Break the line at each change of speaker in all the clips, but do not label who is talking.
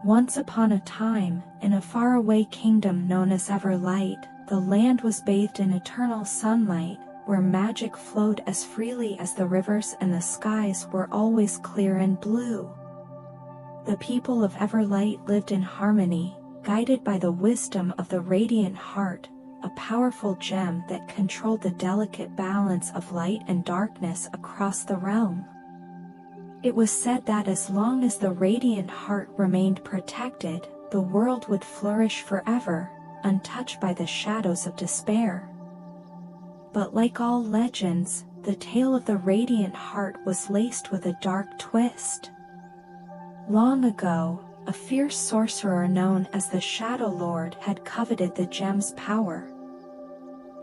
Once upon a time, in a faraway kingdom known as Everlight, the land was bathed in eternal sunlight, where magic flowed as freely as the rivers and the skies were always clear and blue. The people of Everlight lived in harmony, guided by the wisdom of the radiant heart, a powerful gem that controlled the delicate balance of light and darkness across the realm. It was said that as long as the radiant heart remained protected, the world would flourish forever, untouched by the shadows of despair. But like all legends, the tale of the radiant heart was laced with a dark twist. Long ago, a fierce sorcerer known as the Shadowlord had coveted the gem's power.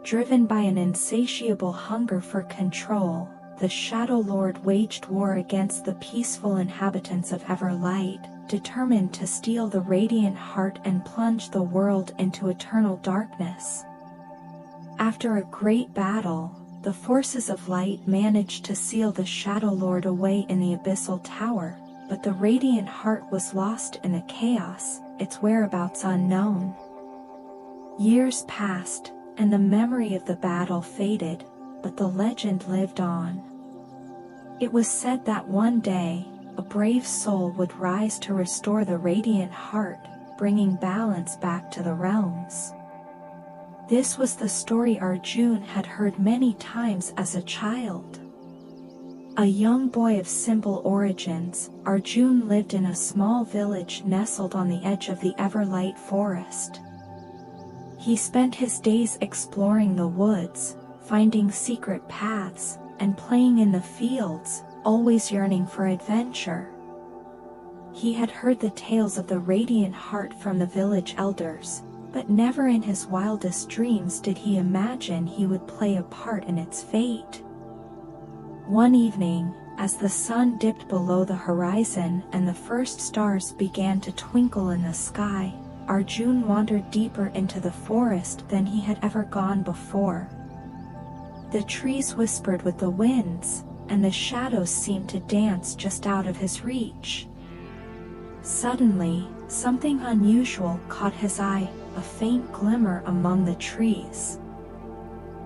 Driven by an insatiable hunger for control, the Shadowlord waged war against the peaceful inhabitants of Everlight, determined to steal the radiant heart and plunge the world into eternal darkness. After a great battle, the forces of light managed to seal the Shadowlord away in the abyssal tower, but the radiant heart was lost in the chaos, its whereabouts unknown. Years passed, and the memory of the battle faded, but the legend lived on. It was said that one day, a brave soul would rise to restore the radiant heart, bringing balance back to the realms. This was the story Arjun had heard many times as a child. A young boy of simple origins, Arjun lived in a small village nestled on the edge of the Everlight forest. He spent his days exploring the woods, finding secret paths, and playing in the fields, always yearning for adventure. He had heard the tales of the radiant heart from the village elders, but never in his wildest dreams did he imagine he would play a part in its fate. One evening, as the sun dipped below the horizon and the first stars began to twinkle in the sky, Arjun wandered deeper into the forest than he had ever gone before. The trees whispered with the winds, and the shadows seemed to dance just out of his reach. Suddenly, something unusual caught his eye, a faint glimmer among the trees.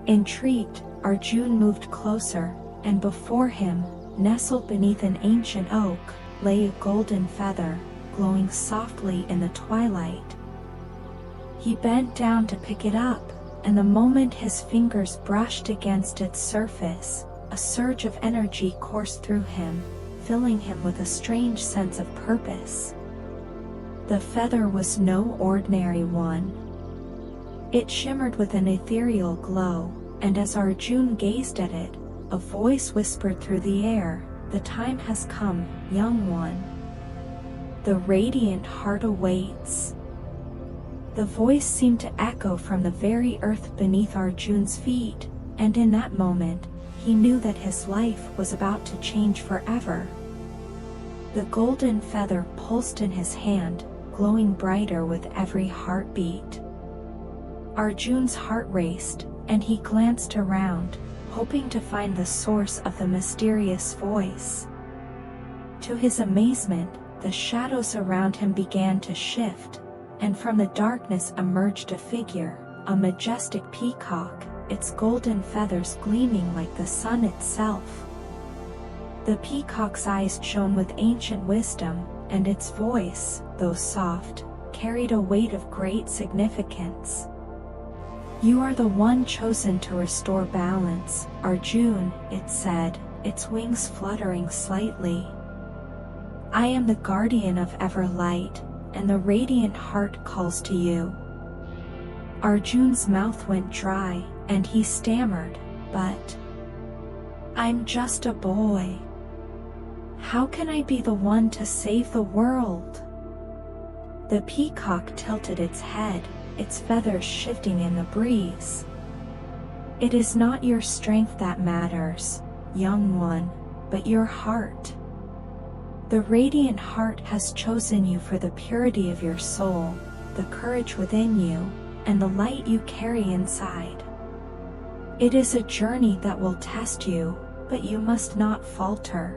Intrigued, Arjun moved closer, and before him, nestled beneath an ancient oak, lay a golden feather, glowing softly in the twilight. He bent down to pick it up, and the moment his fingers brushed against its surface, a surge of energy coursed through him, filling him with a strange sense of purpose. The feather was no ordinary one. It shimmered with an ethereal glow, and as Arjun gazed at it, a voice whispered through the air, "The time has come, young one. The radiant heart awaits." The voice seemed to echo from the very earth beneath Arjun's feet, and in that moment, he knew that his life was about to change forever. The golden feather pulsed in his hand, glowing brighter with every heartbeat. Arjun's heart raced, and he glanced around, hoping to find the source of the mysterious voice. To his amazement, the shadows around him began to shift, and from the darkness emerged a figure, a majestic peacock, its golden feathers gleaming like the sun itself. The peacock's eyes shone with ancient wisdom, and its voice, though soft, carried a weight of great significance. "You are the one chosen to restore balance, Arjun," it said, its wings fluttering slightly. "I am the guardian of Everlight, and the radiant heart calls to you." Arjun's mouth went dry, and he stammered, "But I'm just a boy. How can I be the one to save the world?" The peacock tilted its head, its feathers shifting in the breeze. "It is not your strength that matters, young one, but your heart. The radiant heart has chosen you for the purity of your soul, the courage within you, and the light you carry inside. It is a journey that will test you, but you must not falter."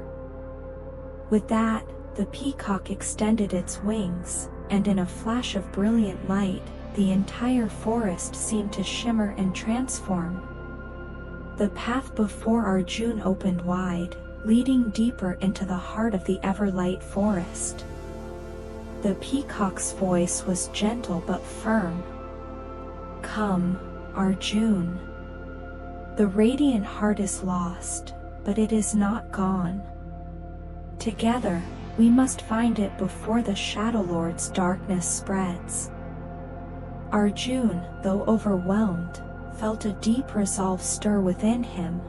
With that, the peacock extended its wings, and in a flash of brilliant light, the entire forest seemed to shimmer and transform. The path before Arjun opened wide, leading deeper into the heart of the Everlight forest. The peacock's voice was gentle but firm. "Come, Arjun. The radiant heart is lost, but it is not gone. Together, we must find it before the Shadowlord's darkness spreads." Arjun, though overwhelmed, felt a deep resolve stir within him.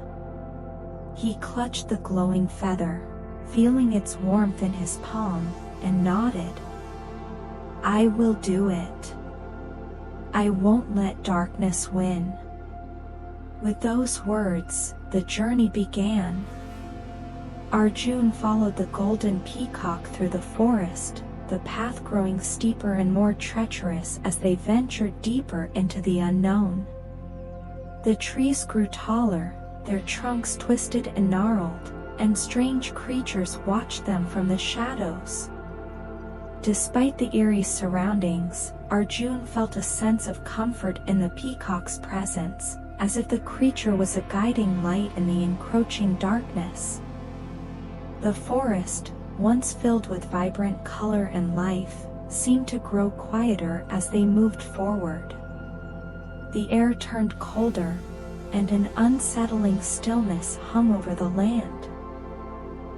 He clutched the glowing feather, feeling its warmth in his palm, and nodded. "I will do it. I won't let darkness win." With those words, the journey began. Arjun followed the golden peacock through the forest, the path growing steeper and more treacherous as they ventured deeper into the unknown. The trees grew taller, their trunks twisted and gnarled, and strange creatures watched them from the shadows. Despite the eerie surroundings, Arjun felt a sense of comfort in the peacock's presence, as if the creature was a guiding light in the encroaching darkness. The forest, once filled with vibrant color and life, seemed to grow quieter as they moved forward. The air turned colder, and an unsettling stillness hung over the land.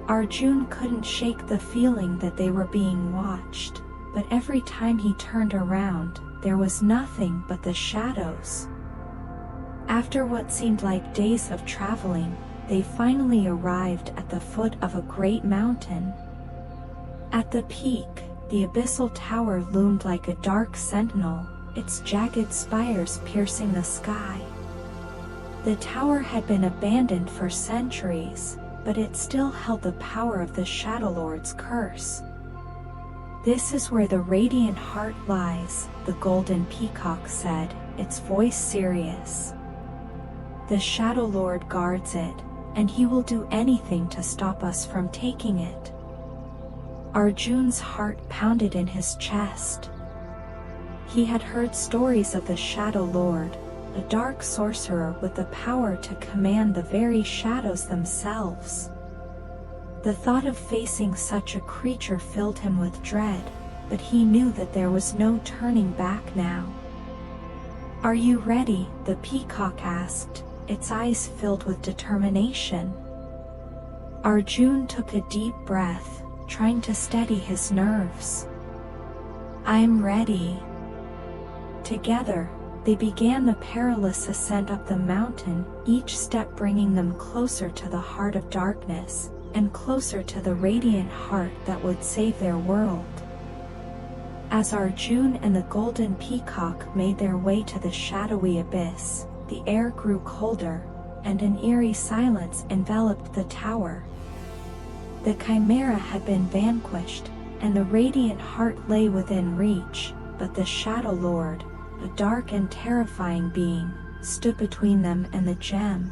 Arjun couldn't shake the feeling that they were being watched, but every time he turned around, there was nothing but the shadows. After what seemed like days of traveling, they finally arrived at the foot of a great mountain. At the peak, the abyssal tower loomed like a dark sentinel, its jagged spires piercing the sky. The tower had been abandoned for centuries, but it still held the power of the Shadowlord's curse. "This is where the radiant heart lies," the golden peacock said, its voice serious. "The Shadowlord guards it, and he will do anything to stop us from taking it." Arjun's heart pounded in his chest. He had heard stories of the Shadowlord, a dark sorcerer with the power to command the very shadows themselves. The thought of facing such a creature filled him with dread, but he knew that there was no turning back now. "Are you ready?" the peacock asked, its eyes filled with determination. Arjun took a deep breath, trying to steady his nerves. "I'm ready." Together, they began the perilous ascent up the mountain, each step bringing them closer to the heart of darkness, and closer to the radiant heart that would save their world. As Arjun and the golden peacock made their way to the shadowy abyss, the air grew colder, and an eerie silence enveloped the tower. The chimera had been vanquished, and the radiant heart lay within reach, but the Shadowlord, a dark and terrifying being, stood between them and the gem.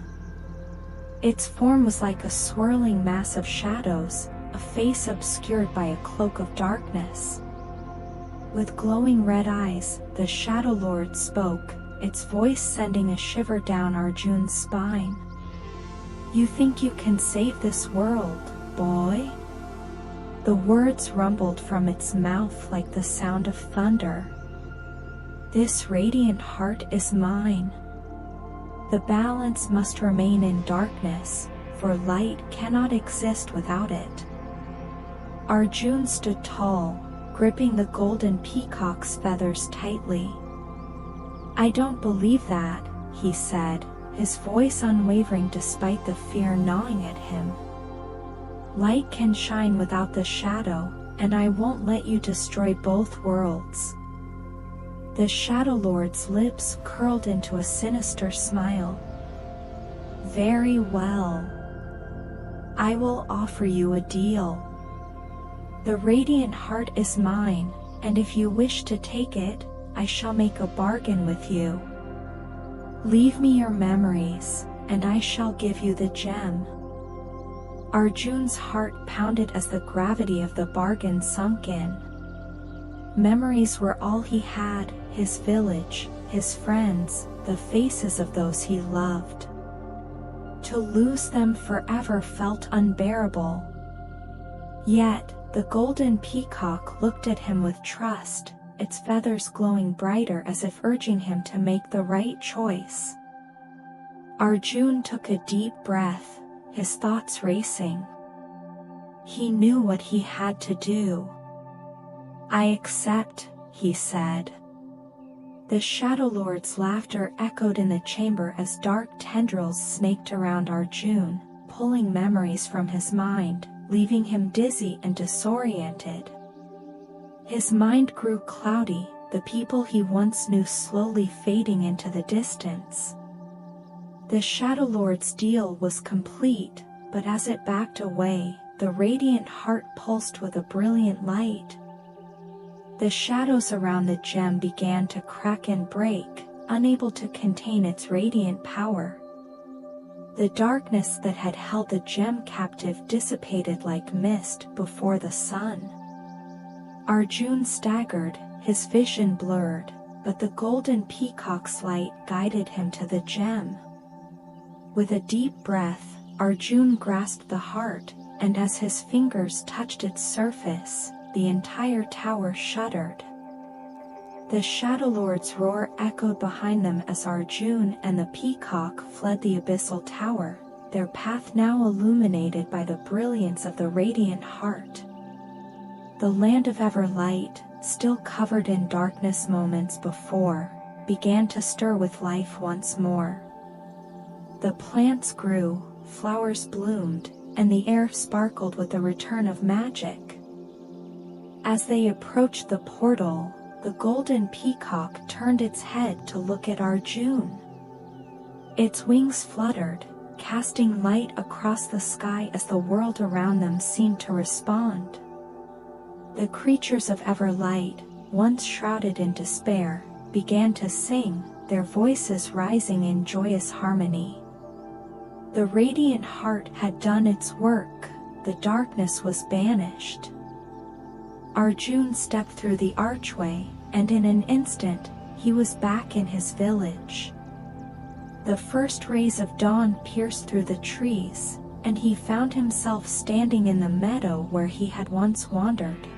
Its form was like a swirling mass of shadows, a face obscured by a cloak of darkness. With glowing red eyes, the Shadowlord spoke, its voice sending a shiver down Arjun's spine. "You think you can save this world, boy?" The words rumbled from its mouth like the sound of thunder. "This radiant heart is mine. The balance must remain in darkness, for light cannot exist without it." Arjun stood tall, gripping the golden peacock's feathers tightly. "I don't believe that," he said, his voice unwavering despite the fear gnawing at him. "Light can shine without the shadow, and I won't let you destroy both worlds." The Shadowlord's lips curled into a sinister smile. "Very well. I will offer you a deal. The radiant heart is mine, and if you wish to take it, I shall make a bargain with you. Leave me your memories, and I shall give you the gem." Arjun's heart pounded as the gravity of the bargain sunk in. Memories were all he had, his village, his friends, the faces of those he loved. To lose them forever felt unbearable. Yet, the golden peacock looked at him with trust, its feathers glowing brighter as if urging him to make the right choice. Arjun took a deep breath, his thoughts racing. He knew what he had to do. "I accept," he said. The Shadowlord's laughter echoed in the chamber as dark tendrils snaked around Arjun, pulling memories from his mind, leaving him dizzy and disoriented. His mind grew cloudy, the people he once knew slowly fading into the distance. The Shadowlord's deal was complete, but as it backed away, the radiant heart pulsed with a brilliant light. The shadows around the gem began to crack and break, unable to contain its radiant power. The darkness that had held the gem captive dissipated like mist before the sun. Arjun staggered, his vision blurred, but the golden peacock's light guided him to the gem. With a deep breath, Arjun grasped the heart, and as his fingers touched its surface, the entire tower shuddered. The Shadowlord's roar echoed behind them as Arjun and the peacock fled the abyssal tower, their path now illuminated by the brilliance of the radiant heart. The land of Everlight, still covered in darkness moments before, began to stir with life once more. The plants grew, flowers bloomed, and the air sparkled with the return of magic. As they approached the portal, the golden peacock turned its head to look at Arjun. Its wings fluttered, casting light across the sky as the world around them seemed to respond. The creatures of Everlight, once shrouded in despair, began to sing, their voices rising in joyous harmony. The radiant heart had done its work, the darkness was banished. Arjun stepped through the archway, and in an instant, he was back in his village. The first rays of dawn pierced through the trees, and he found himself standing in the meadow where he had once wandered.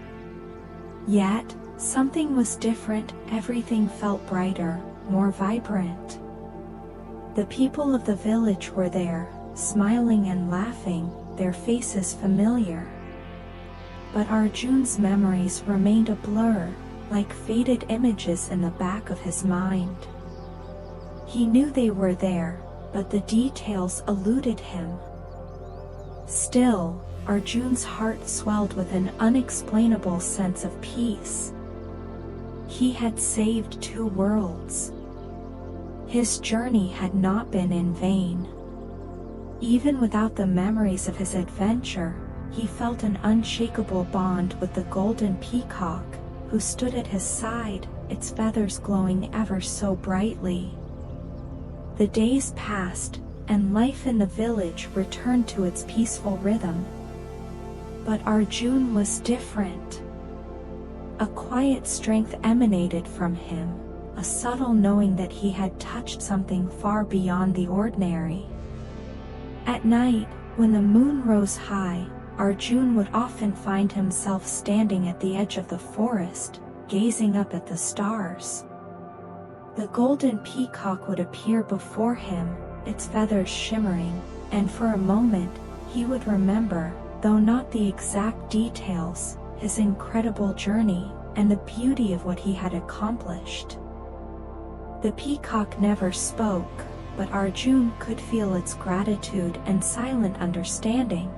Yet, something was different, everything felt brighter, more vibrant. The people of the village were there, smiling and laughing, their faces familiar. But Arjun's memories remained a blur, like faded images in the back of his mind. He knew they were there, but the details eluded him. Still, Arjun's heart swelled with an unexplainable sense of peace. He had saved 2 worlds. His journey had not been in vain. Even without the memories of his adventure, he felt an unshakable bond with the golden peacock, who stood at his side, its feathers glowing ever so brightly. The days passed, and life in the village returned to its peaceful rhythm. But Arjun was different. A quiet strength emanated from him, a subtle knowing that he had touched something far beyond the ordinary. At night, when the moon rose high, Arjun would often find himself standing at the edge of the forest, gazing up at the stars. The golden peacock would appear before him, its feathers shimmering, and for a moment, he would remember, though not the exact details, his incredible journey, and the beauty of what he had accomplished. The peacock never spoke, but Arjun could feel its gratitude and silent understanding.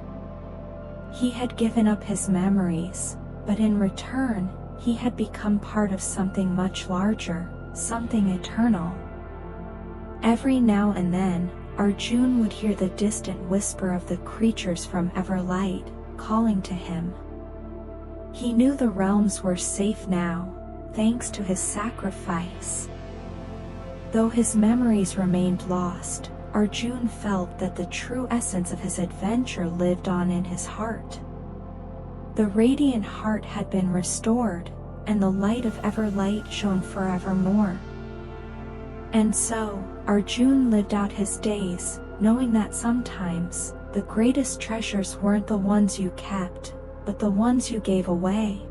He had given up his memories, but in return, he had become part of something much larger, something eternal. Every now and then, Arjun would hear the distant whisper of the creatures from Everlight, calling to him. He knew the realms were safe now, thanks to his sacrifice. Though his memories remained lost, Arjun felt that the true essence of his adventure lived on in his heart. The radiant heart had been restored, and the light of Everlight shone forevermore. And so, Arjun lived out his days, knowing that sometimes, the greatest treasures weren't the ones you kept, but the ones you gave away.